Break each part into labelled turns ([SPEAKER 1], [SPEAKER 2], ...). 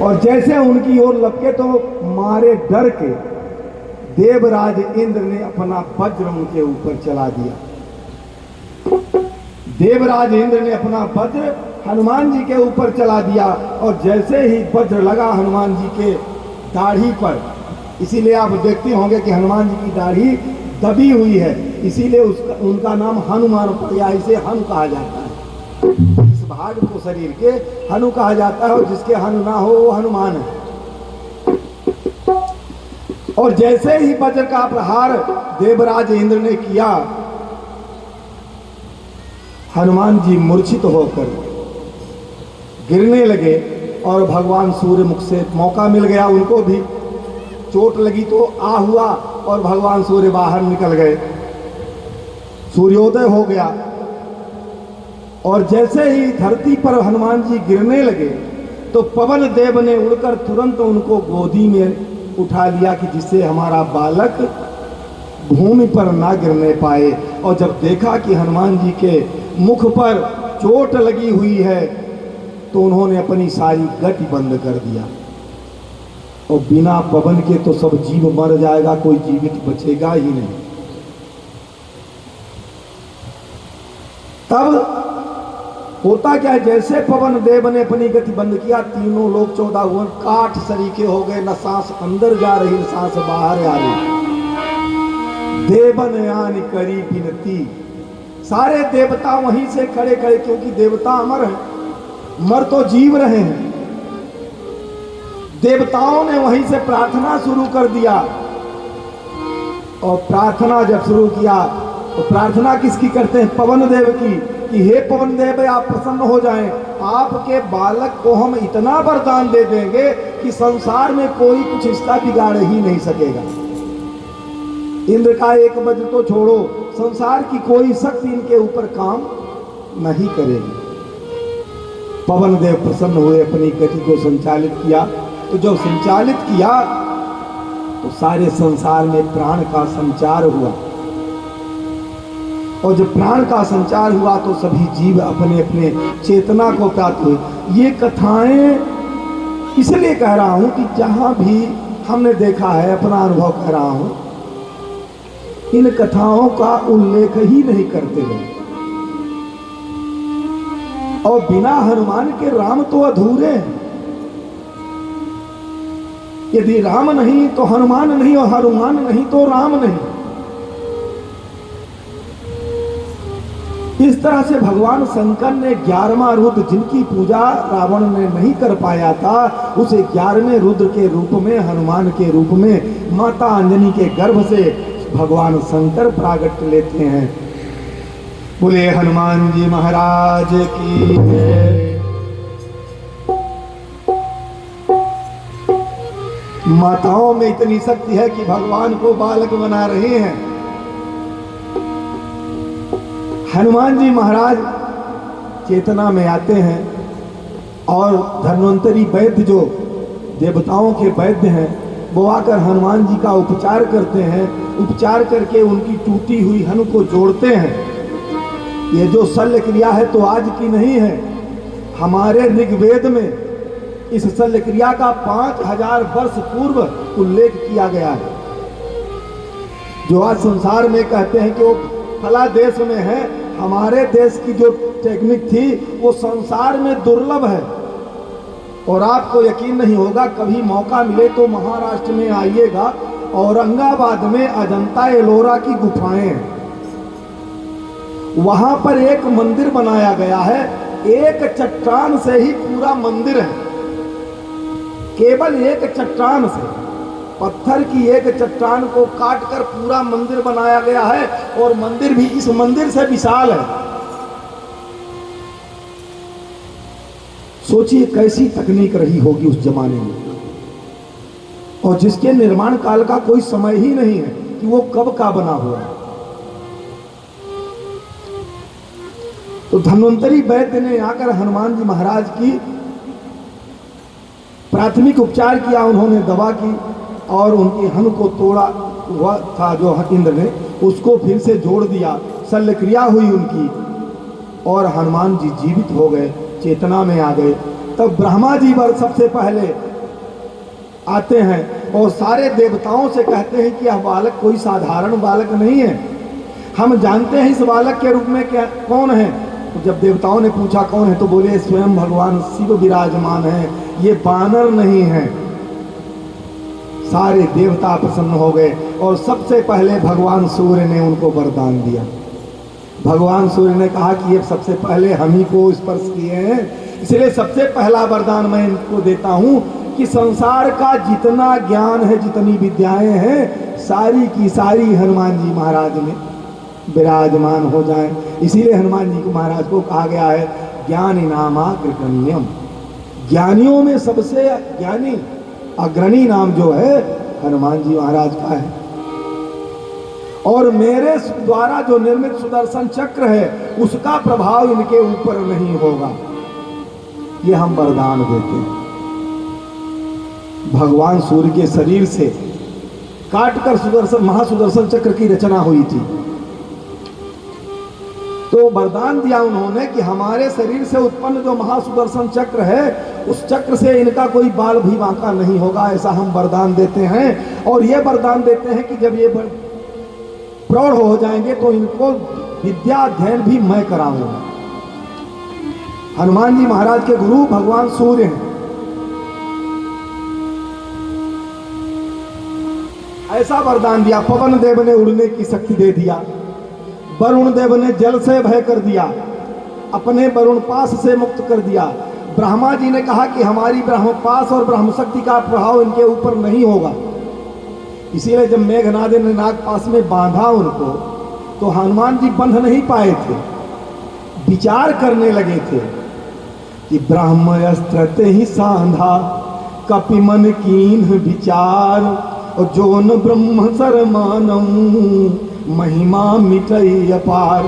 [SPEAKER 1] और जैसे उनकी ओर लपके तो मारे डर के देवराज इंद्र ने अपना वज्र उनके ऊपर चला दिया। देवराज इंद्र ने अपना वज्र हनुमान जी के ऊपर चला दिया और जैसे ही वज्र लगा हनुमान जी के दाढ़ी पर, इसीलिए आप देखते होंगे कि हनुमान जी की दाढ़ी दबी हुई है, इसीलिए उनका नाम हनुमान पड़ गया। इसे हनु कहा जाता है, इस भाग को शरीर के हनु कहा जाता है और जिसके हनु ना हो वो हनुमान है। और जैसे ही वज्र का प्रहार देवराज इंद्र ने किया, हनुमान जी मूर्छित होकर गिरने लगे और भगवान सूर्य मुख से मौका मिल गया, उनको भी चोट लगी तो आ हुआ और भगवान सूर्य बाहर निकल गए। सूर्योदय हो गया और जैसे ही धरती पर हनुमान जी गिरने लगे तो पवन देव ने उड़कर तुरंत उनको गोदी में उठा लिया कि जिससे हमारा बालक भूमि पर ना गिरने पाए। और जब देखा कि हनुमान जी के मुख पर चोट लगी हुई है तो उन्होंने अपनी सारी गति बंद कर दिया और बिना पवन के तो सब जीव मर जाएगा, कोई जीवित बचेगा ही नहीं। तब होता क्या है, जैसे पवन देव ने अपनी गति बंद किया, तीनों लोग 14 भुवन काठ सरीखे हो गए, न सांस अंदर जा रही न सांस बाहर आ रही। देवन यान करी बिनती, सारे देवता वहीं से खड़े खड़े, क्योंकि देवता अमर हैं, मर तो जीव रहे हैं। देवताओं ने वहीं से प्रार्थना शुरू कर दिया और प्रार्थना जब शुरू किया तो प्रार्थना किसकी करते हैं? पवन देव की, कि हे पवन देव आप प्रसन्न हो जाएं, आपके बालक को हम इतना वरदान दे देंगे कि संसार में कोई कुछ इसका बिगाड़ ही नहीं सकेगा। इंद्र का एक वज्र तो छोड़ो, संसार की कोई शक्ति इनके ऊपर काम नहीं करेगी। पवन देव प्रसन्न हुए, अपनी गति को संचालित किया, तो जब संचालित किया तो सारे संसार में प्राण का संचार हुआ और जब प्राण का संचार हुआ तो सभी जीव अपने अपने चेतना को प्राप्त हुए। ये कथाएं इसलिए कह रहा हूं कि जहां भी हमने देखा है, अपना अनुभव कह रहा हूं, इन कथाओं का उल्लेख ही नहीं करते गए। और बिना हनुमान के राम तो अधूरे हैं। यदि राम नहीं तो हनुमान नहीं और हनुमान नहीं तो राम नहीं। इस तरह से भगवान शंकर ने 11वां रुद्र, जिनकी पूजा रावण ने नहीं कर पाया था, उसे 11वें रुद्र के रूप में, हनुमान के रूप में माता अंजनी के गर्भ से भगवान शंकर प्रागट लेते हैं। बोले हनुमान जी महाराज की जय। माताओं में इतनी शक्ति है कि भगवान को बालक बना रहे हैं। हनुमान जी महाराज चेतना में आते हैं और धन्वंतरी वैद्य, जो देवताओं के वैद्य हैं, वो आकर हनुमान जी का उपचार करते हैं। उपचार करके उनकी टूटी हुई हनु को जोड़ते हैं। ये जो शल्य क्रिया है तो आज की नहीं है, हमारे ऋग्वेद में इस शल्य क्रिया का 5000 वर्ष पूर्व उल्लेख किया गया है। जो आज संसार में कहते हैं कि वो फला देश में है, हमारे देश की जो टेक्निक थी वो संसार में दुर्लभ है। और आपको यकीन नहीं होगा, कभी मौका मिले तो महाराष्ट्र में आइएगा, औरंगाबाद में अजंता एलोरा की गुफाएं हैं। वहां पर एक मंदिर बनाया गया है, एक चट्टान से ही पूरा मंदिर है। केवल एक चट्टान से, पत्थर की एक चट्टान को काटकर पूरा मंदिर बनाया गया है और मंदिर भी इस मंदिर से विशाल है। सोचिए कैसी तकनीक रही होगी उस जमाने में, और जिसके निर्माण काल का कोई समय ही नहीं है कि वो कब का बना हुआ है। तो धन्वंतरी वैद्य ने आकर हनुमान जी महाराज की प्राथमिक उपचार किया। उन्होंने दवा की और उनकी हनु को तोड़ा हुआ था जो इंद्र ने, उसको फिर से जोड़ दिया। शल्य क्रिया हुई उनकी और हनुमान जी जीवित हो गए, चेतना में आ गए। तब ब्रह्मा जी वर सबसे पहले आते हैं और सारे देवताओं से कहते हैं कि यह बालक कोई साधारण बालक नहीं है, हम जानते हैं इस बालक के रूप में क्या कौन है। तो जब देवताओं ने पूछा कौन है तो बोले स्वयं भगवान शिव विराजमान है, ये बानर नहीं है। सारे देवता प्रसन्न हो गए और सबसे पहले भगवान सूर्य ने उनको वरदान दिया। भगवान सूर्य ने कहा कि ये सबसे पहले हम ही को स्पर्श किए हैं, इसलिए सबसे पहला वरदान मैं इनको देता हूं कि संसार का जितना ज्ञान है, जितनी विद्याएं हैं, सारी की सारी हनुमान जी महाराज में विराजमान हो जाएं। इसीलिए हनुमान जी को महाराज को कहा गया है ज्ञानी नामाग्रगण्यम, ज्ञानियों में सबसे ज्ञानी अग्रणी नाम जो है हनुमान जी महाराज का है। और मेरे द्वारा जो निर्मित सुदर्शन चक्र है उसका प्रभाव इनके ऊपर नहीं होगा, ये हम वरदान देते हैं। भगवान सूर्य के शरीर से काटकर सुदर्शन महासुदर्शन चक्र की रचना हुई थी। तो वरदान दिया उन्होंने कि हमारे शरीर से उत्पन्न जो महासुदर्शन चक्र है उस चक्र से इनका कोई बाल भी बांका नहीं होगा, ऐसा हम वरदान देते हैं। और ये वरदान देते हैं कि जब ये प्रौढ़ हो जाएंगे तो इनको विद्या अध्ययन भी मैं कराऊंगा। हनुमान जी महाराज के गुरु भगवान सूर्य हैं। ऐसा वरदान दिया, पवन देव ने उड़ने की शक्ति दे दिया, वरुण देव ने जल से भय कर दिया, अपने वरुण पास से मुक्त कर दिया। ब्रह्मा जी ने कहा कि हमारी ब्रह्मपास और ब्रह्म शक्ति का प्रभाव इनके ऊपर नहीं होगा। इसीलिए जब मेघनाद ने नागपास में बांधा उनको तो हनुमान जी बंध नहीं पाए थे, विचार करने लगे थे कि ब्रह्मस्त्र ही सांधा कपि मन कीन विचार, और जोन ब्रह्म सर मानऊ महिमा मिटई अपार।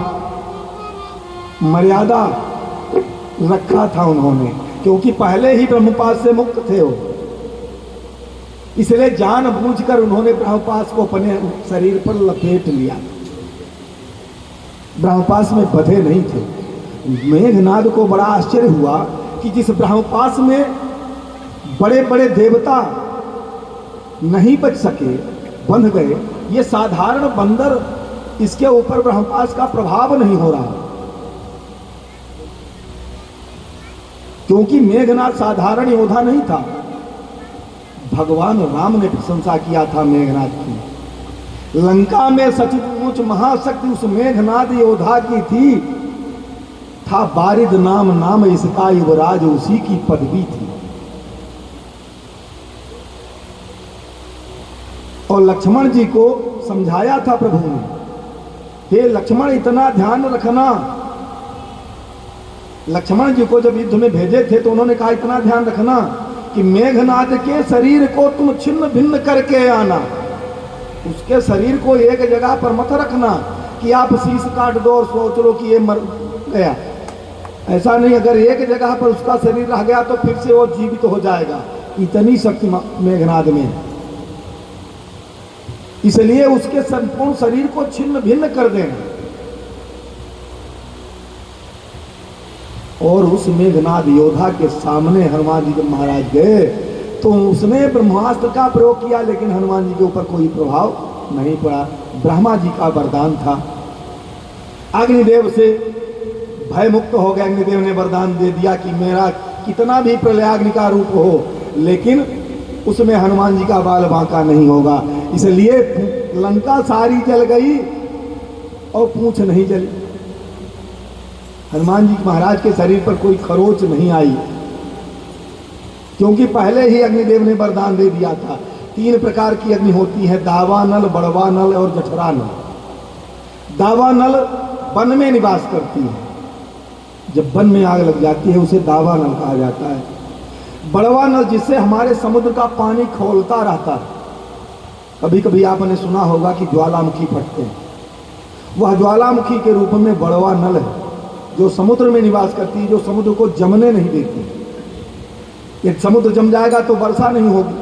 [SPEAKER 1] मर्यादा रखा था उन्होंने, क्योंकि पहले ही ब्रह्मपास से मुक्त थे वो, इसलिए जानबूझकर उन्होंने ब्रह्मपास को अपने शरीर पर लपेट लिया। ब्रह्मपास में बंधे नहीं थे। मेघनाद को बड़ा आश्चर्य हुआ कि जिस ब्रह्मपास में बड़े बड़े देवता नहीं बच सके, बंध गए, ये साधारण बंदर, इसके ऊपर ब्रह्मपास का प्रभाव नहीं हो रहा। क्योंकि मेघनाद साधारण योद्धा नहीं था, भगवान राम ने प्रशंसा किया था मेघनाद की। लंका में सचमुच महाशक्ति उस मेघनाद योद्धा की थी, था बारिद नाम इसका युवराज, उसी की पदवी थी। और लक्ष्मण जी को समझाया था प्रभु ने, हे लक्ष्मण इतना ध्यान रखना। लक्ष्मण जी को जब युद्ध में भेजे थे तो उन्होंने कहा इतना ध्यान रखना कि मेघनाद के शरीर को तुम छिन्न भिन्न करके आना, उसके शरीर को एक जगह पर मत रखना कि आप शीश काट दो और सोच लो कि ये मर गया। ऐसा नहीं, अगर एक जगह पर उसका शरीर रह गया तो फिर से वो जीवित हो जाएगा, इतनी शक्ति मेघनाद में है। इसलिए उसके संपूर्ण शरीर को छिन्न भिन्न कर देना। और उस मेघनाद योद्धा के सामने हनुमान जी जब महाराज गए तो उसने ब्रह्मास्त्र का प्रयोग किया, लेकिन हनुमान जी के ऊपर कोई प्रभाव नहीं पड़ा। ब्रह्मा जी का वरदान था। अग्निदेव से भय मुक्त हो गए। अग्निदेव ने वरदान दे दिया कि मेरा कितना भी प्रलयाग्नि का रूप हो, लेकिन उसमें हनुमान जी का बाल बांका नहीं होगा। इसलिए लंका सारी जल गई और पूंछ नहीं जली। हनुमान जी महाराज के शरीर पर कोई खरोच नहीं आई, क्योंकि पहले ही अग्निदेव ने वरदान दे दिया था। 3 प्रकार की अग्नि होती है, दावानल, बड़वानल और जठरानल। दावानल वन में निवास करती है, जब वन में आग लग जाती है उसे दावानल कहा जाता है। बड़वानल जिससे हमारे समुद्र का पानी खौलता रहता है। कभी कभी आपने सुना होगा कि ज्वालामुखी फटते हैं, वह ज्वालामुखी के रूप में बड़वा नल है, जो समुद्र में निवास करती है, जो समुद्र को जमने नहीं देती। यदि समुद्र जम जाएगा तो वर्षा नहीं होगी,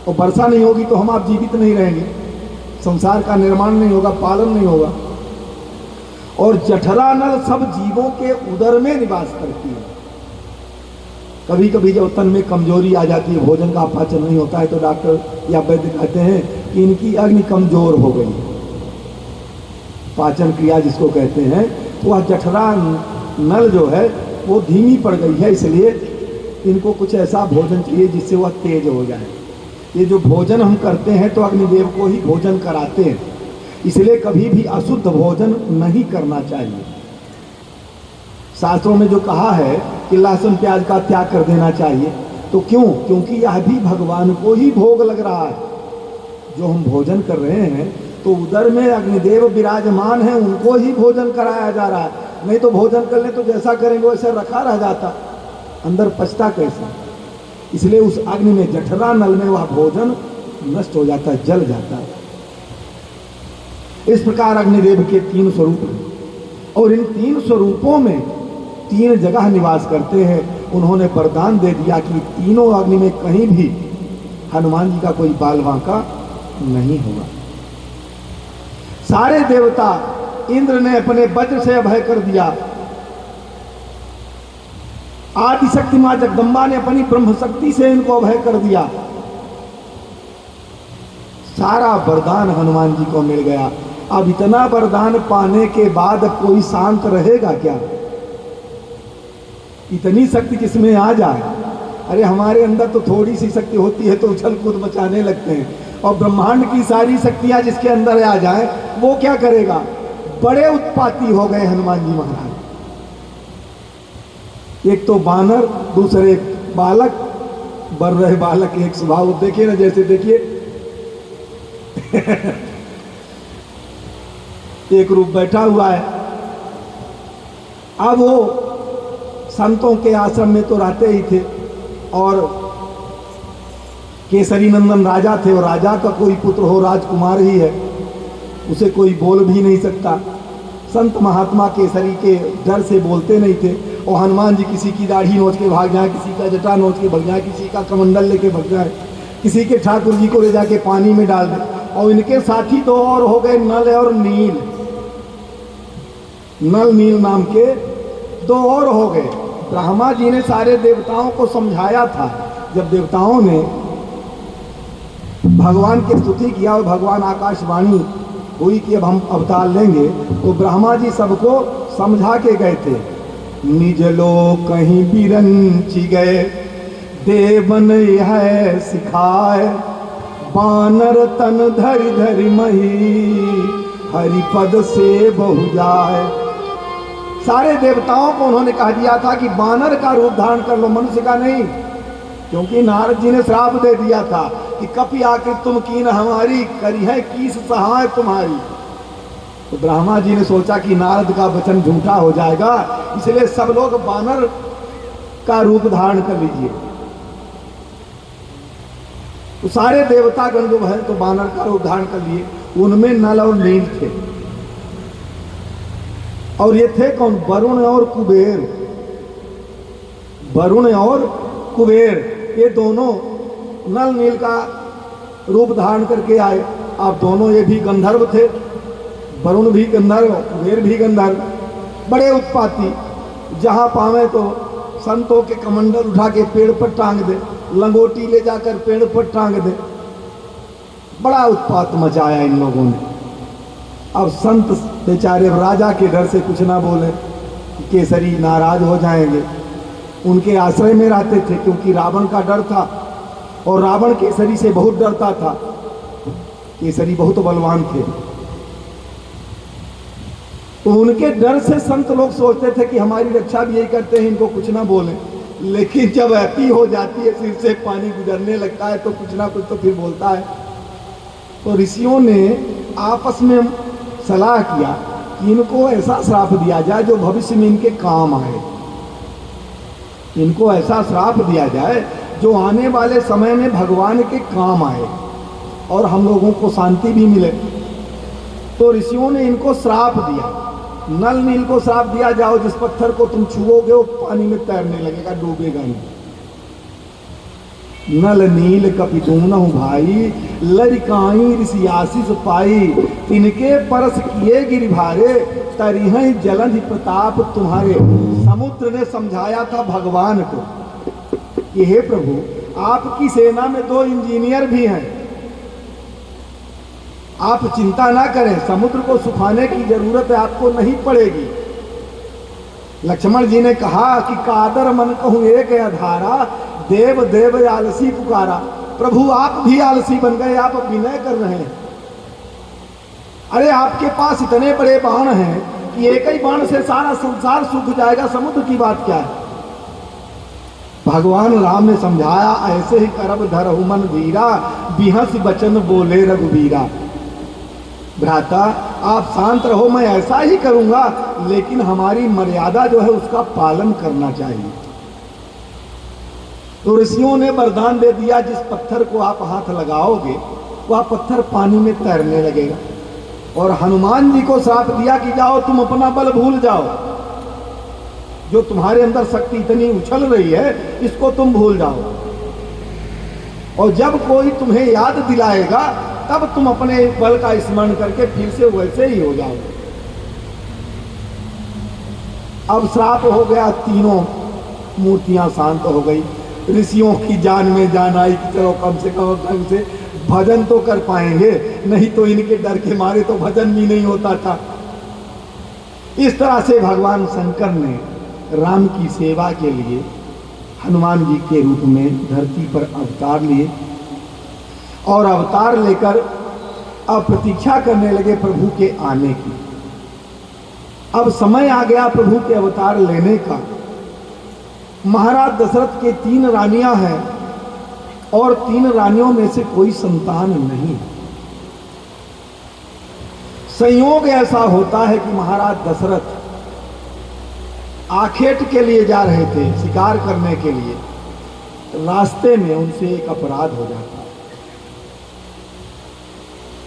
[SPEAKER 1] और वर्षा नहीं होगी तो हम आप जीवित नहीं रहेंगे, संसार का निर्माण नहीं होगा, पालन नहीं होगा। और जठरा नल सब जीवों के उदर में निवास करती है। कभी कभी जब तन में कमजोरी आ जाती है, भोजन का पाचन नहीं होता है, तो डॉक्टर या वैद्य कहते हैं कि इनकी अग्नि कमजोर हो गई, पाचन क्रिया जिसको कहते हैं, तो वह जठरा नल जो है वो धीमी पड़ गई है, इसलिए इनको कुछ ऐसा भोजन चाहिए जिससे वह तेज हो जाए। ये जो भोजन हम करते हैं तो अग्निदेव को ही भोजन कराते हैं, इसलिए कभी भी अशुद्ध भोजन नहीं करना चाहिए। शास्त्रों में जो कहा है कि लहसुन प्याज का त्याग कर देना चाहिए, तो क्यों? क्योंकि यह भी भगवान को ही भोग लग रहा है। जो हम भोजन कर रहे हैं तो उधर में अग्निदेव विराजमान है, उनको ही भोजन कराया जा रहा है। नहीं तो भोजन कर ले तो जैसा करेंगे वैसा रखा रह जाता, अंदर पचता कैसा? इसलिए उस अग्नि में, जठरा नल में वह भोजन नष्ट हो जाता है, जल जाता है। इस प्रकार अग्निदेव के 3 स्वरूप हैं और इन 3 स्वरूपों में 3 जगह निवास करते हैं। उन्होंने वरदान दे दिया कि तीनों अग्नि में कहीं भी हनुमान जी का कोई बाल बांका नहीं होगा। सारे देवता, इंद्र ने अपने वज्र से अभय कर दिया, आदिशक्ति मां जगदम्बा ने अपनी ब्रह्म शक्ति से इनको अभय कर दिया। सारा वरदान हनुमान जी को मिल गया। अब इतना वरदान पाने के बाद कोई शांत रहेगा क्या? इतनी शक्ति किसमें आ जाए? अरे हमारे अंदर तो थोड़ी सी शक्ति होती है तो उछल कूद मचाने लगते हैं, और ब्रह्मांड की सारी शक्तियां जिसके अंदर आ जाए वो क्या करेगा? बड़े उत्पाती हो गए हनुमान जी महाराज। एक तो बानर, दूसरे बालक, बर रहे बालक एक स्वभाव देखिए ना, जैसे देखिए एक रूप बैठा हुआ है। अब वो संतों के आश्रम में तो रहते ही थे, और केसरी नंदन राजा थे, और राजा का कोई पुत्र हो, राजकुमार ही है, उसे कोई बोल भी नहीं सकता। संत महात्मा केसरी के डर से बोलते नहीं थे, और हनुमान जी किसी की दाढ़ी नोच के भाग जाए, किसी का जटा नोच के भाग जाए, किसी का कमंडल लेके भाग जाए, किसी के ठाकुर जी को ले जाके पानी में डाल दे। और इनके साथी तो और हो गए नल और नील, नल नील नाम के 2 और हो गए। ब्रह्मा जी ने सारे देवताओं को समझाया था, जब देवताओं ने भगवान की स्तुति किया और भगवान आकाशवाणी हुई कि अब हम अवतार लेंगे, तो ब्रह्मा जी सबको समझा के गए थे। निज लोक कहीं बिरंची गए, देवन है सिखाए, बानर तन धरि धरि मही, हरिपद से बहु जाए। सारे देवताओं को उन्होंने कह दिया था कि बानर का रूप धारण कर लो, मनुष्य का नहीं, क्योंकि नारद जी ने श्राप दे दिया था कि कपि आके तुम कीन हमारी, करी है कीस सहाय तुम्हारी। तो ब्रह्मा जी ने सोचा कि नारद का वचन झूठा हो जाएगा, इसलिए सब लोग बानर का रूप धारण कर लीजिए। तो सारे देवतागण जो है तो बानर का रूप धारण कर लिए। उनमें नल और नील थे, और ये थे कौन? वरुण और कुबेर। वरुण और कुबेर ये दोनों नल नील का रूप धारण करके आए। अब दोनों ये भी गंधर्व थे, वरुण भी गंधर्व, कुबेर भी गंधर्व, बड़े उत्पाती। जहाँ पावे तो संतों के कमंडल उठा के पेड़ पर टांग दे, लंगोटी ले जाकर पेड़ पर टांग दे। बड़ा उत्पात मचाया इन लोगों ने। अब संत बेचारे राजा के डर से कुछ ना बोले, केसरी नाराज हो जाएंगे। उनके आश्रय में रहते थे, क्योंकि रावण का डर था, और रावण केसरी से बहुत डरता था। केसरी बहुत बलवान थे, तो उनके डर से संत लोग सोचते थे कि हमारी रक्षा भी यही करते हैं, इनको कुछ ना बोले। लेकिन जब अति हो जाती है, सिर से पानी गुजरने लगता है, तो कुछ ना कुछ तो फिर बोलता है। तो ऋषियों ने आपस में सलाह किया कि इनको ऐसा श्राप दिया जाए जो भविष्य में इनके काम आए। इनको ऐसा श्राप दिया जाए जो आने वाले समय में भगवान के काम आए और हम लोगों को शांति भी मिले। तो ऋषियों ने इनको श्राप दिया, नल नील को श्राप दिया, जाओ जिस पत्थर को तुम छुओगे वो पानी में तैरने लगेगा, डूबेगा नहीं। नल नील कपि दूनहु भाई, लरिकाई ऋषि आशीष पाई, तिनके परस किए गिरिभारे, तरिहं जलधि प्रताप तुम्हारे। समुद्र ने समझाया था भगवान को कि हे प्रभु, आपकी सेना में 2 इंजीनियर भी हैं, आप चिंता ना करें, समुद्र को सुखाने की जरूरत आपको नहीं पड़ेगी। लक्ष्मण जी ने कहा कि कादर मन कहूं एक अधारा, देव देव आलसी पुकारा। प्रभु आप भी आलसी बन गए, आप विनय कर रहे हैं। अरे आपके पास इतने बड़े बाण हैं कि एक ही बाण से सारा संसार सूख जाएगा, समुद्र की बात क्या है। भगवान राम ने समझाया, ऐसे ही करब धरहु मन धीरा, बिहस बचन बोले रघुवीरा। भ्राता आप शांत रहो, मैं ऐसा ही करूंगा, लेकिन हमारी मर्यादा जो है उसका पालन करना चाहिए। तो ऋषियों ने वरदान दे दिया, जिस पत्थर को आप हाथ लगाओगे वह पत्थर पानी में तैरने लगेगा। और हनुमान जी को श्राप दिया कि जाओ तुम अपना बल भूल जाओ, जो तुम्हारे अंदर शक्ति इतनी उछल रही है इसको तुम भूल जाओ, और जब कोई तुम्हें याद दिलाएगा तब तुम अपने बल का स्मरण करके फिर से वैसे ही हो जाओ। अब श्राप हो गया, तीनों मूर्तियां शांत हो गई। ऋषियों की जान में जान आई कि चलो कम से कम ढंग से भजन तो कर पाएंगे, नहीं तो इनके डर के मारे तो भजन भी नहीं होता था। इस तरह से भगवान शंकर ने राम की सेवा के लिए हनुमान जी के रूप में धरती पर अवतार लिए, और अवतार लेकर अब प्रतीक्षा करने लगे प्रभु के आने की। अब समय आ गया प्रभु के अवतार लेने का। महाराज दशरथ के 3 रानियां हैं, और 3 रानियों में से कोई संतान नहीं। संयोग ऐसा होता है कि महाराज दशरथ आखेट के लिए जा रहे थे, शिकार करने के लिए। रास्ते में उनसे एक अपराध हो जाता है।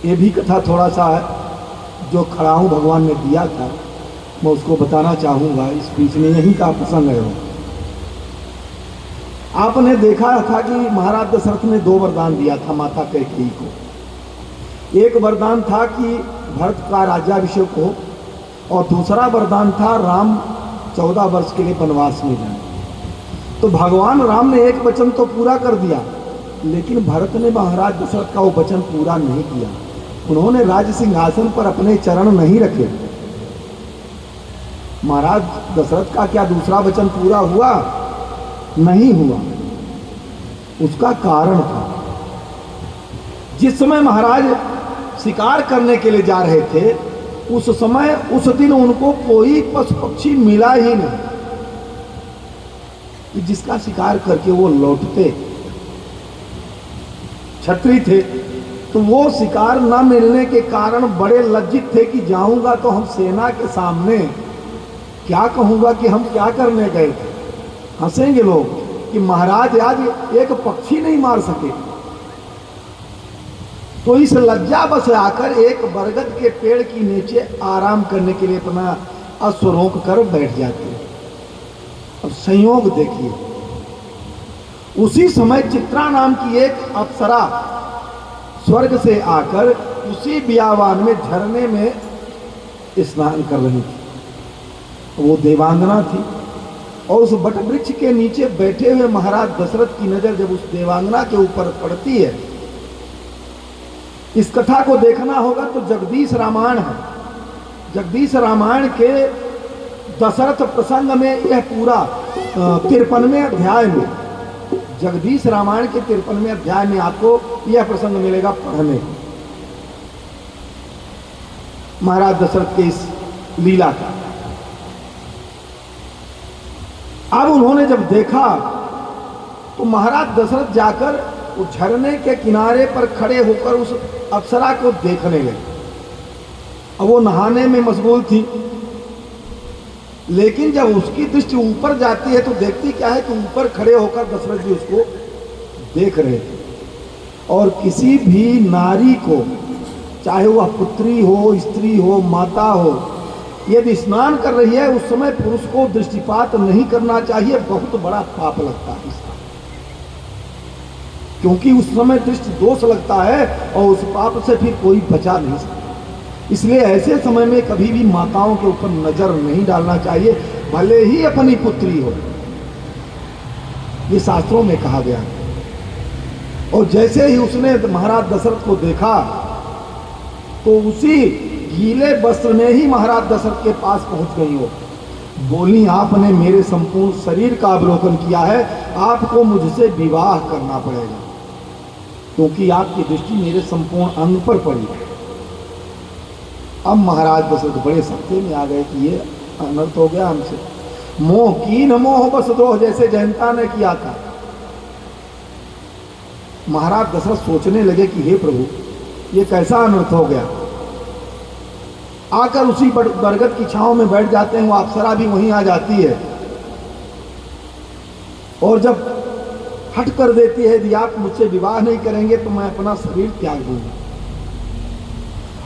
[SPEAKER 1] ये भी कथा थोड़ा सा है जो खड़ाऊं भगवान ने दिया था, मैं उसको बताना चाहूंगा। इस बीच में यही का प्रसंग है। आपने देखा था कि महाराज दशरथ ने 2 वरदान दिया था माता कैकेयी को। एक वरदान था कि भरत का राज्याभिषेक हो, और दूसरा वरदान था राम 14 वर्ष के लिए वनवास में जाए। तो भगवान राम ने एक वचन तो पूरा कर दिया, लेकिन भरत ने महाराज दशरथ का वो वचन पूरा नहीं किया। उन्होंने राज सिंहासन पर अपने चरण नहीं रखे। महाराज दशरथ का क्या दूसरा वचन पूरा हुआ? नहीं हुआ। उसका कारण था, जिस समय महाराज शिकार करने के लिए जा रहे थे उस समय, उस दिन उनको कोई पशु पक्षी मिला ही नहीं कि जिसका शिकार करके वो लौटते। क्षत्रिय थे तो वो शिकार न मिलने के कारण बड़े लज्जित थे कि जाऊंगा तो हम सेना के सामने क्या कहूंगा कि हम क्या करने गए थे। हंसेंगे लोग कि महाराज आज एक पक्षी नहीं मार सके। तो इस लज्जा बस आकर एक बरगद के पेड़ के नीचे आराम करने के लिए अपना अश्व रोक कर बैठ जाते। अब संयोग देखिए, उसी समय चित्रा नाम की एक अप्सरा स्वर्ग से आकर उसी बियावान में झरने में स्नान कर रही थी। वो देवांगना थी, और उस बट वृक्ष के नीचे बैठे हुए महाराज दशरथ की नजर जब उस देवांगना के ऊपर पड़ती है। इस कथा को देखना होगा तो जगदीश रामायण है। जगदीश रामायण के दशरथ प्रसंग में यह पूरा 53वें अध्याय में, जगदीश रामायण के 53वें अध्याय में आपको यह प्रसंग मिलेगा पढ़ने को, महाराज दशरथ के इस लीला का। अब उन्होंने जब देखा तो महाराज दशरथ जाकर उस झरने के किनारे पर खड़े होकर उस अप्सरा को देखने लगे। अब वो नहाने में मशगूल थी, लेकिन जब उसकी दृष्टि ऊपर जाती है तो देखती क्या है कि ऊपर खड़े होकर दशरथ जी उसको देख रहे थे। और किसी भी नारी को, चाहे वह पुत्री हो, स्त्री हो, माता हो, यदि स्नान कर रही है उस समय पुरुष को दृष्टिपात नहीं करना चाहिए। बहुत बड़ा पाप लगता है इसका, क्योंकि उस समय दृष्टि दोष लगता है और उस पाप से फिर कोई बचा नहीं सकता। इसलिए ऐसे समय में कभी भी माताओं के ऊपर नजर नहीं डालना चाहिए, भले ही अपनी पुत्री हो। ये शास्त्रों में कहा गया है। और जैसे ही उसने महाराज दशरथ को देखा तो उसी गीले वस्त्र में ही महाराज दशरथ के पास पहुंच गई हो। बोली, आपने मेरे संपूर्ण शरीर का अवलोकन किया है, आपको मुझसे विवाह करना पड़ेगा, क्योंकि आपकी दृष्टि मेरे संपूर्ण अंग पर पड़ी। अब महाराज दशरथ बड़े सत्य में आ गए कि ये अनर्थ हो गया हमसे। मोह की न मोह बस द्रोह, जैसे जनता ने किया था। महाराज दशरथ सोचने लगे कि हे प्रभु, ये कैसा अनर्थ हो गया। आकर उसी बरगद की छांव में बैठ जाते हैं, वो अप्सरा भी वहीं आ जाती है और जब हट कर देती है, यदि आप मुझसे विवाह नहीं करेंगे तो मैं अपना शरीर त्याग दूंगा।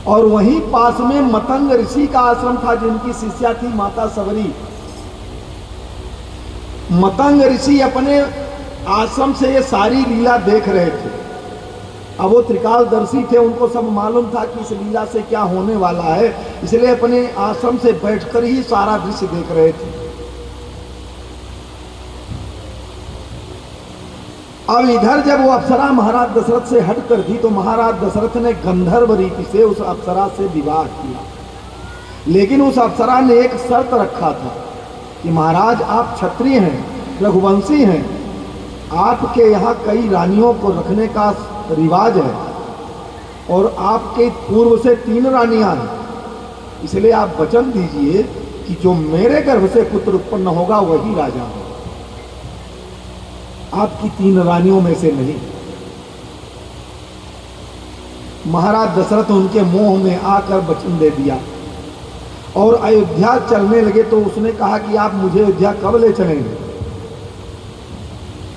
[SPEAKER 1] और वहीं पास में मतंग ऋषि का आश्रम था, जिनकी शिष्या थी माता सबरी। मतंग ऋषि अपने आश्रम से ये सारी लीला देख रहे थे। अब वो त्रिकालदर्शी थे, उनको सब मालूम था कि इस लीला से क्या होने वाला है, इसलिए अपने आश्रम से बैठकर ही सारा दृश्य देख रहे थे। अब इधर जब वो अप्सरा महाराज दशरथ से हट कर थी तो महाराज दशरथ ने गंधर्व रीति से उस अप्सरा से विवाह किया। लेकिन उस अप्सरा ने एक शर्त रखा था कि महाराज, आप क्षत्रिय हैं, रघुवंशी हैं, आपके यहाँ कई रानियों को रखने का रिवाज है और आपके पूर्व से 3 रानियां हैं, इसलिए आप वचन दीजिए कि जो मेरे गर्भ से पुत्र उत्पन्न होगा वही राजा होगा, आपकी 3 रानियों में से नहीं। महाराज दशरथ उनके मोह में आकर वचन दे दिया और अयोध्या चलने लगे। तो उसने कहा कि आप मुझे अयोध्या कब ले चलेंगे।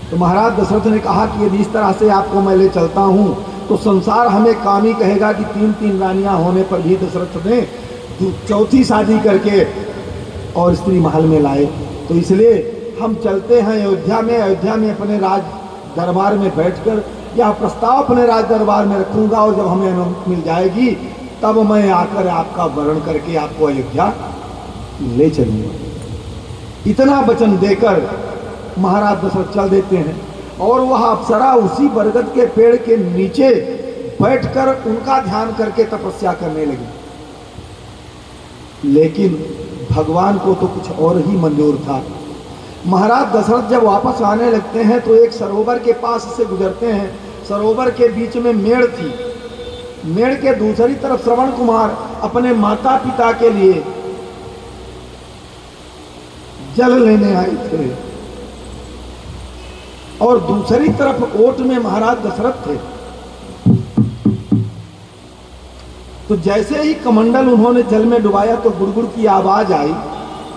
[SPEAKER 1] तो महाराज दशरथ ने कहा कि यदि इस तरह से आपको मैं ले चलता हूं तो संसार हमें कामी कहेगा कि 3 रानियां होने पर भी दशरथ ने 4थी शादी करके और स्त्री महल में लाए। तो इसलिए हम चलते हैं अयोध्या में अपने राज दरबार में बैठकर यह प्रस्ताव अपने राज दरबार में रखूंगा और जब हमें अनुमति मिल जाएगी तब मैं आकर आपका वर्ण करके आपको अयोध्या ले चलूंगा। इतना वचन देकर महाराज दशरथ चल देते हैं और वह अप्सरा उसी बरगद के पेड़ के नीचे बैठकर उनका ध्यान करके तपस्या करने लगी। लेकिन भगवान को तो कुछ और ही मंजूर था। महाराज दशरथ जब वापस आने लगते हैं तो एक सरोवर के पास से गुजरते हैं। सरोवर के बीच में मेड़ थी। मेड़ के दूसरी तरफ श्रवण कुमार अपने माता पिता के लिए जल लेने आए थे और दूसरी तरफ ओट में महाराज दशरथ थे। तो जैसे ही कमंडल उन्होंने जल में डुबाया तो गुड़गुड़ की आवाज आई।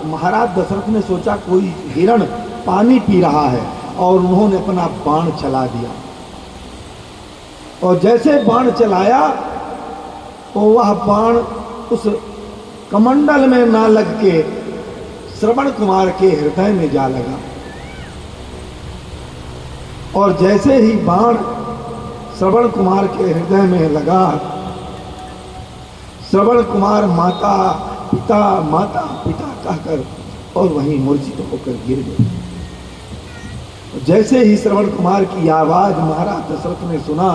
[SPEAKER 1] महाराज दशरथ ने सोचा कोई हिरण पानी पी रहा है और उन्होंने अपना बाण चला दिया और जैसे बाण चलाया तो वह बाण उस कमंडल में ना लग के श्रवण कुमार के हृदय में जा लगा और जैसे ही बाण श्रवण कुमार के हृदय में लगा, श्रवण कुमार माता पिता कहकर और वहीं मूर्छित होकर गिर गए। जैसे ही श्रवण कुमार की आवाज महाराज दशरथ ने सुना,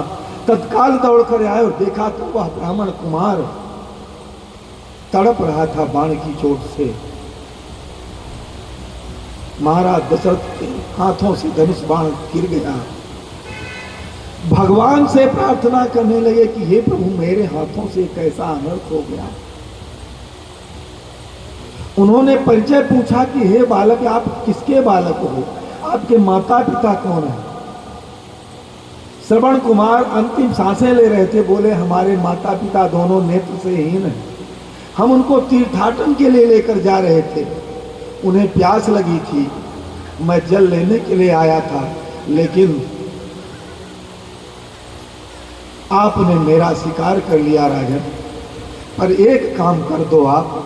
[SPEAKER 1] तत्काल दौड़कर आए और देखा तो वह ब्राह्मण कुमार तड़प रहा था बाण की चोट से। महाराज दशरथ के हाथों से धनुष बाण गिर गया। भगवान से प्रार्थना करने लगे कि हे प्रभु, मेरे हाथों से कैसा अनर्थ हो गया। उन्होंने परिचय पूछा कि हे बालक, आप किसके बालक हो, आपके माता पिता कौन है। श्रवण कुमार अंतिम सांसें ले रहे थे। बोले, हमारे माता पिता दोनों नेत्र से हीन हैं, हम उनको तीर्थाटन के लिए लेकर जा रहे थे, उन्हें प्यास लगी थी, मैं जल लेने के लिए आया था, लेकिन आपने मेरा शिकार कर लिया राजन। पर एक काम कर दो, आप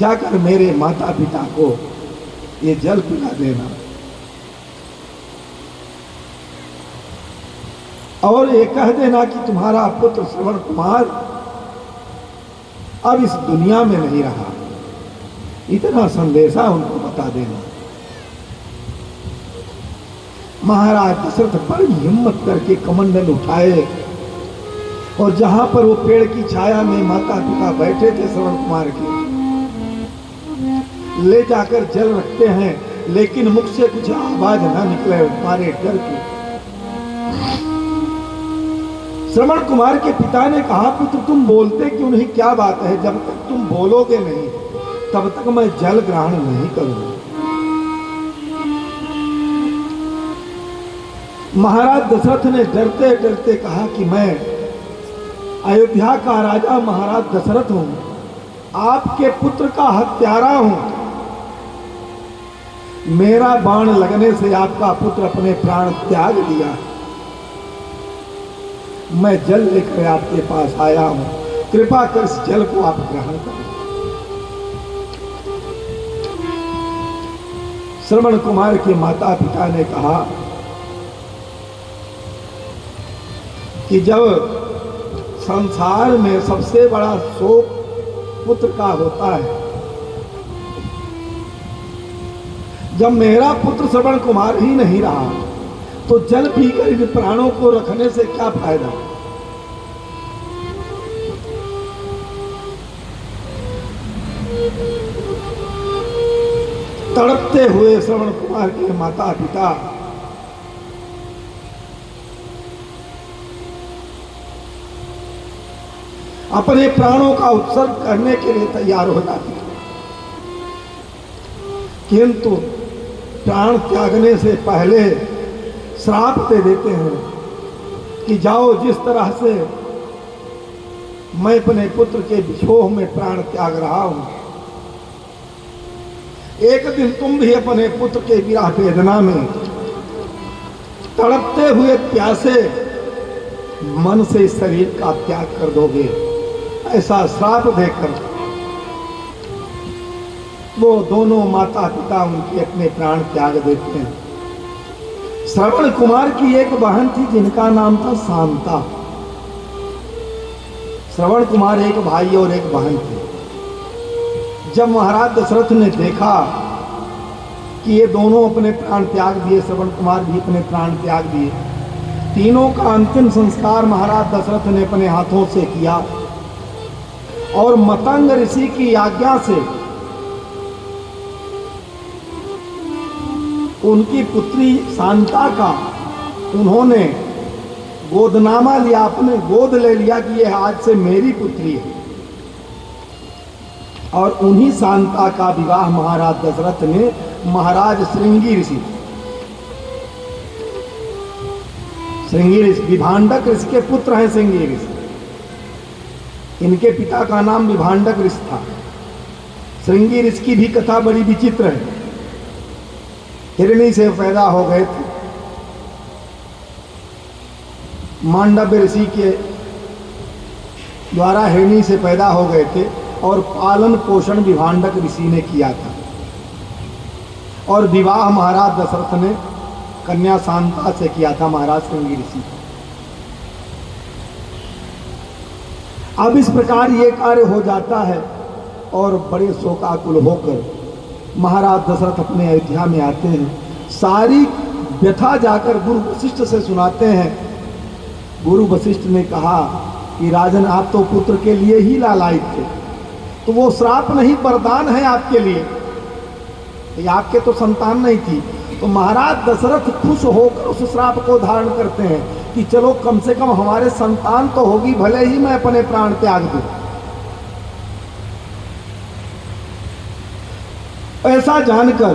[SPEAKER 1] जाकर मेरे माता पिता को ये जल पिला देना और ये कह देना कि तुम्हारा पुत्र श्रवण कुमार अब इस दुनिया में नहीं रहा। इतना संदेशा उनको बता देना। महाराज दशरथ बड़ी हिम्मत करके कमंडल उठाए और जहां पर वो पेड़ की छाया में माता पिता बैठे थे श्रवण कुमार के, ले जाकर जल रखते हैं, लेकिन मुख से कुछ आवाज ना निकले मारे डर के। श्रवण कुमार के पिता ने कहा, पुत्र तुम बोलते क्यों नहीं, क्या बात है? जब तक तुम बोलोगे नहीं तब तक मैं जल ग्रहण नहीं करूंगा। महाराज दशरथ ने डरते डरते कहा कि मैं अयोध्या का राजा महाराज दशरथ हूं, आपके पुत्र का हत्यारा हूं। मेरा बाण लगने से आपका पुत्र अपने प्राण त्याग दिया। मैं जल लेकर आपके पास आया हूं, कृपा कर इस जल को आप ग्रहण करें। श्रवण कुमार के माता पिता ने कहा कि जब संसार में सबसे बड़ा शोक पुत्र का होता है, जब मेरा पुत्र श्रवण कुमार ही नहीं रहा तो जल पीकर इन प्राणों को रखने से क्या फायदा। तड़पते हुए श्रवण कुमार के माता पिता अपने प्राणों का उत्सर्ग करने के लिए तैयार हो जाते हैं, किंतु प्राण त्यागने से पहले श्राप दे देते हैं कि जाओ, जिस तरह से मैं अपने पुत्र के विछोह में प्राण त्याग रहा हूं, एक दिन तुम भी अपने पुत्र के विरह वेदना में तड़पते हुए प्यासे मन से शरीर का त्याग कर दोगे। ऐसा श्राप देकर वो दोनों माता पिता उनके अपने प्राण त्याग देते हैं। श्रवण कुमार की एक बहन थी जिनका नाम था शांता। श्रवण कुमार एक भाई और एक बहन थे। जब महाराज दशरथ ने देखा कि ये दोनों अपने प्राण त्याग दिए, श्रवण कुमार भी अपने प्राण त्याग दिए, तीनों का अंतिम संस्कार महाराज दशरथ ने अपने हाथों से किया और मतंग ऋषि की आज्ञा से उनकी पुत्री शांता का उन्होंने गोदनामा लिया, अपने गोद ले लिया कि यह आज से मेरी पुत्री है। और उन्हीं शांता का विवाह महाराज दशरथ ने महाराज श्रृंगी ऋषि विभांडक ऋषि के पुत्र हैं श्रृंगी ऋषि। इनके पिता का नाम विभांडक ऋषि था। श्रृंगी ऋषि की भी कथा बड़ी विचित्र है। हिरणी से पैदा हो गए थे, मांडव्य ऋषि के द्वारा हिरणी से पैदा हो गए थे और पालन पोषण विभांडक ऋषि ने किया था। और विवाह महाराज दशरथ ने कन्या शांता से किया था महाराज श्रृंगी ऋषि। अब इस प्रकार ये कार्य हो जाता है और बड़े शोकाकुल होकर महाराज दशरथ अपने अयोध्या में आते हैं। सारी व्यथा जाकर गुरु वशिष्ठ से सुनाते हैं। गुरु वशिष्ठ ने कहा कि राजन, आप तो पुत्र के लिए ही लालायित थे, तो वो श्राप नहीं वरदान है आपके लिए, आपके तो संतान नहीं थी। तो महाराज दशरथ खुश होकर उस श्राप को धारण करते हैं कि चलो कम से कम हमारे संतान तो होगी, भले ही मैं अपने प्राण त्याग दूं। ऐसा जानकर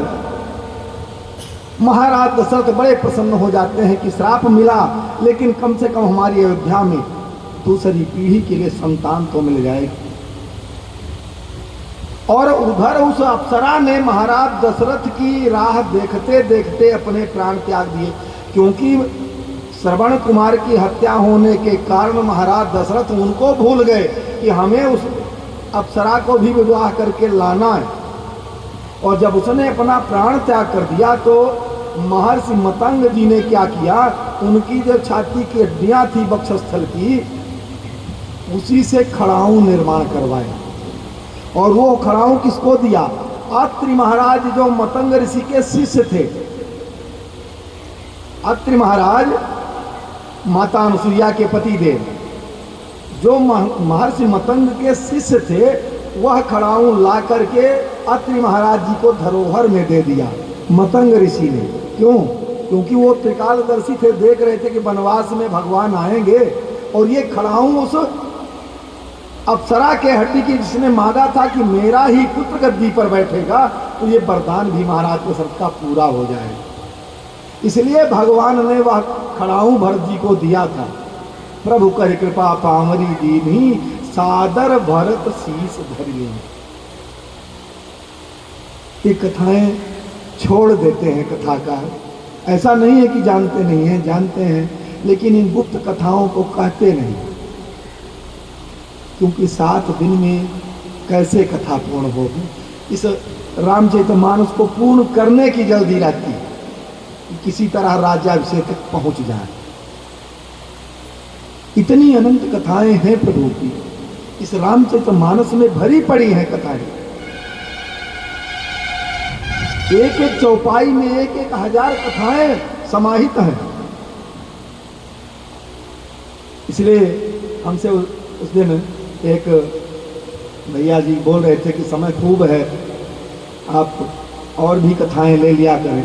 [SPEAKER 1] महाराज दशरथ बड़े प्रसन्न हो जाते हैं कि श्राप मिला, लेकिन कम से कम हमारी अयोध्या में दूसरी पीढ़ी के लिए संतान तो मिल जाएगी। और उधर उस अप्सरा ने महाराज दशरथ की राह देखते देखते अपने प्राण त्याग दिए, क्योंकि श्रवण कुमार की हत्या होने के कारण महाराज दशरथ उनको भूल गए कि हमें उस अप्सरा को भी विवाह करके लाना है। और जब उसने अपना प्राण त्याग कर दिया तो महर्षि मतंग जी ने क्या किया, उनकी जो छाती की हड्डियां थी वक्षस्थल की, उसी से खड़ाऊ निर्माण करवाया। और वो खड़ाऊ किसको दिया? अत्रि महाराज जो मतंग ऋषि के शिष्य थे, अत्रि महाराज माता अनुसुईया के पति देव जो महर्षि मतंग के शिष्य थे, वह खड़ाऊं ला करके अत्रि महाराज जी को धरोहर में दे दिया मतंग ऋषि ने। क्यों? क्योंकि वो त्रिकालदर्शी थे, देख रहे थे कि वनवास में भगवान आएंगे और ये खड़ाऊं उस अप्सरा के हड्डी की जिसने मांगा था कि मेरा ही पुत्र गद्दी पर बैठेगा, तो ये वरदान भी महाराज को सबका पूरा हो जाए। इसलिए भगवान ने वह खड़ाऊं भरत जी को दिया था। प्रभु कर कृपा पामरी दीनी सादर भरत शीस धरिए। ये कथाएं छोड़ देते हैं कथाकार, ऐसा नहीं है कि जानते नहीं हैं, जानते हैं, लेकिन इन गुप्त कथाओं को कहते नहीं, क्योंकि 7 दिन में कैसे कथा पूर्ण होगी। इस रामचरितमानस को पूर्ण करने की जल्दी रहती है कि किसी तरह राज्याभिषेक तक पहुंच जाए। इतनी अनंत कथाएं हैं प्रभु की, इस रामचरितमानस में भरी पड़ी हैं कथाएं। एक एक चौपाई में 1,000 कथाएं समाहित हैं। इसलिए हमसे उस दिन एक भैया जी बोल रहे थे कि समय खूब है, आप और भी कथाएं ले लिया करें।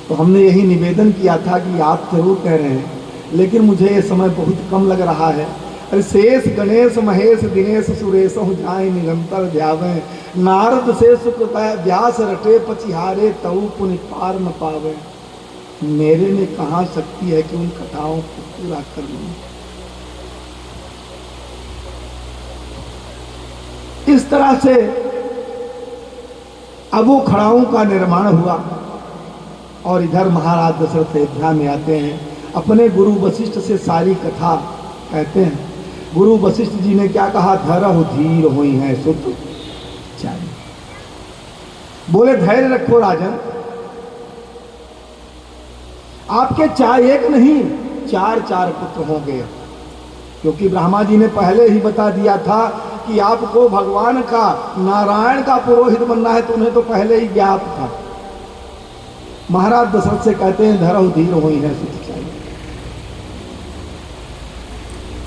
[SPEAKER 1] तो हमने यही निवेदन किया था कि आप जरूर कह रहे हैं, लेकिन मुझे ये समय बहुत कम लग रहा है। अरे शेष गणेश महेश दिनेश सुरेश जाए निरंतर ध्यावे, नारद से सुख व्यास रटे पचिहारे तऊ पुनि पार न पावे। मेरे में कहाँ शक्ति है कि उन कथाओं को पूरा कर लूं। इस तरह से अब वो खड़ाऊं का निर्माण हुआ और इधर महाराज दशरथ अयोध्या में आते हैं, अपने गुरु वशिष्ठ से सारी कथा कहते हैं। गुरु वशिष्ठ जी ने क्या कहा? धरहु धीर हुई है सुत चाहिए। बोले धैर्य रखो राजन, आपके 1 नहीं 4 पुत्र होंगे, क्योंकि ब्रह्मा जी ने पहले ही बता दिया था कि आपको भगवान का नारायण का पुरोहित बनना है, तो उन्हें तो पहले ही ज्ञात था। महाराज दशरथ से कहते हैं धरहु धीर हुई है सुत चाहिए।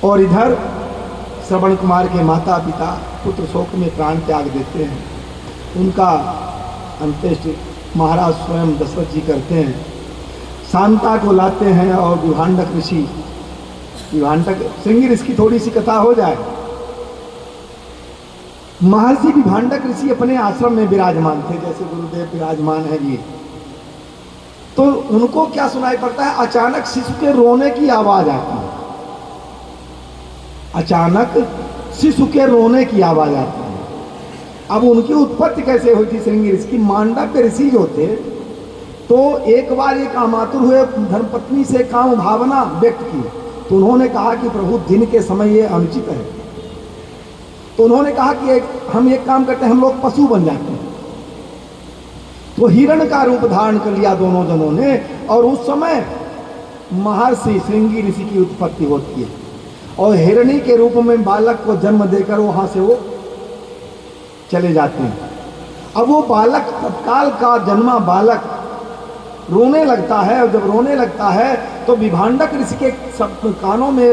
[SPEAKER 1] और इधर श्रवण कुमार के माता पिता पुत्र शोक में प्राण त्याग देते हैं, उनका अंत्येष्टि महाराज स्वयं दशरथ जी करते हैं। शांता को लाते हैं और विभांडक ऋषि, विभांडक श्रृंगी ऋषि की थोड़ी सी कथा हो जाए। महर्षि विभांडक ऋषि अपने आश्रम में विराजमान थे, जैसे गुरुदेव विराजमान है जी। तो उनको क्या सुनाई पड़ता है? अचानक शिशु के रोने की आवाज आती है। अचानक शिशु के रोने की आवाज आती है। अब उनकी उत्पत्ति कैसे हुई थी? श्रृंगी ऋषि की मांडव्य ऋषि जो थे, तो एक बार ये कामातुर हुए, धर्मपत्नी से काम भावना व्यक्त की, तो उन्होंने कहा कि प्रभु दिन के समय ये अनुचित है। तो उन्होंने कहा कि हम एक काम करते हैं, हम लोग पशु बन जाते हैं। तो हिरण का रूप धारण कर लिया दोनों जनों ने, और उस समय महर्षि श्रृंगी ऋषि की उत्पत्ति होती है, और हिरणी के रूप में बालक को जन्म देकर वहां से वो चले जाते हैं। अब वो बालक, तत्काल का जन्मा बालक रोने लगता है, और जब रोने लगता है तो विभांडक ऋषि के सब कानों में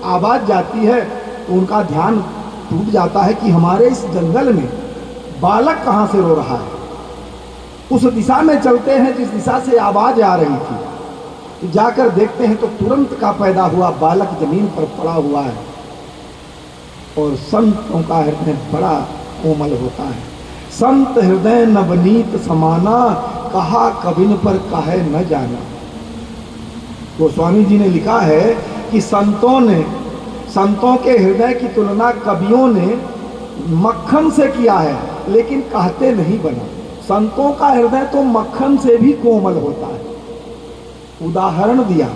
[SPEAKER 1] आवाज जाती है, तो उनका ध्यान टूट जाता है कि हमारे इस जंगल में बालक कहाँ से रो रहा है। उस दिशा में चलते हैं जिस दिशा से आवाज आ रही थी, तो जाकर देखते हैं तो तुरंत का पैदा हुआ बालक जमीन पर पड़ा हुआ है, और संतों का हृदय बड़ा कोमल होता है। संत हृदय नवनीत समाना, कहा कबिन पर कहे न जाना। गोस्वामी जी ने लिखा है कि संतों के हृदय की तुलना कवियों ने मक्खन से किया है, लेकिन कहते नहीं बना। संतों का हृदय तो मक्खन से भी कोमल होता है। उदाहरण दिया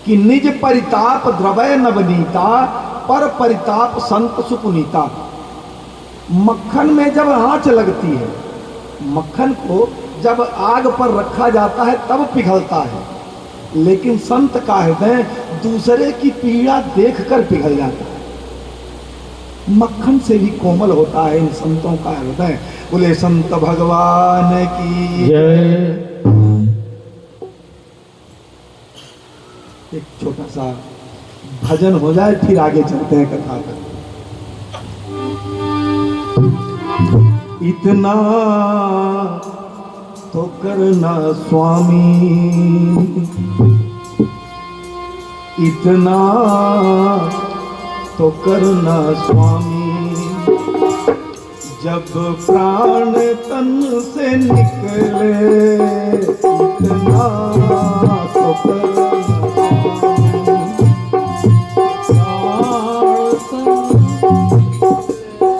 [SPEAKER 1] कि निज परिताप द्रवय नवनीता, पर परिताप संत सुपुनीता। मक्खन में जब आंच लगती है, मक्खन को जब आग पर रखा जाता है तब पिघलता है, लेकिन संत का हृदय दूसरे की पीड़ा देखकर पिघल जाता है। मक्खन से भी कोमल होता है इन संतों का हृदय। बोले संत भगवान की जय। एक छोटा सा भजन हो जाए, फिर आगे चलते हैं कथा पर। इतना तो करना स्वामी, इतना तो करना स्वामी, जब प्राण तन से निकले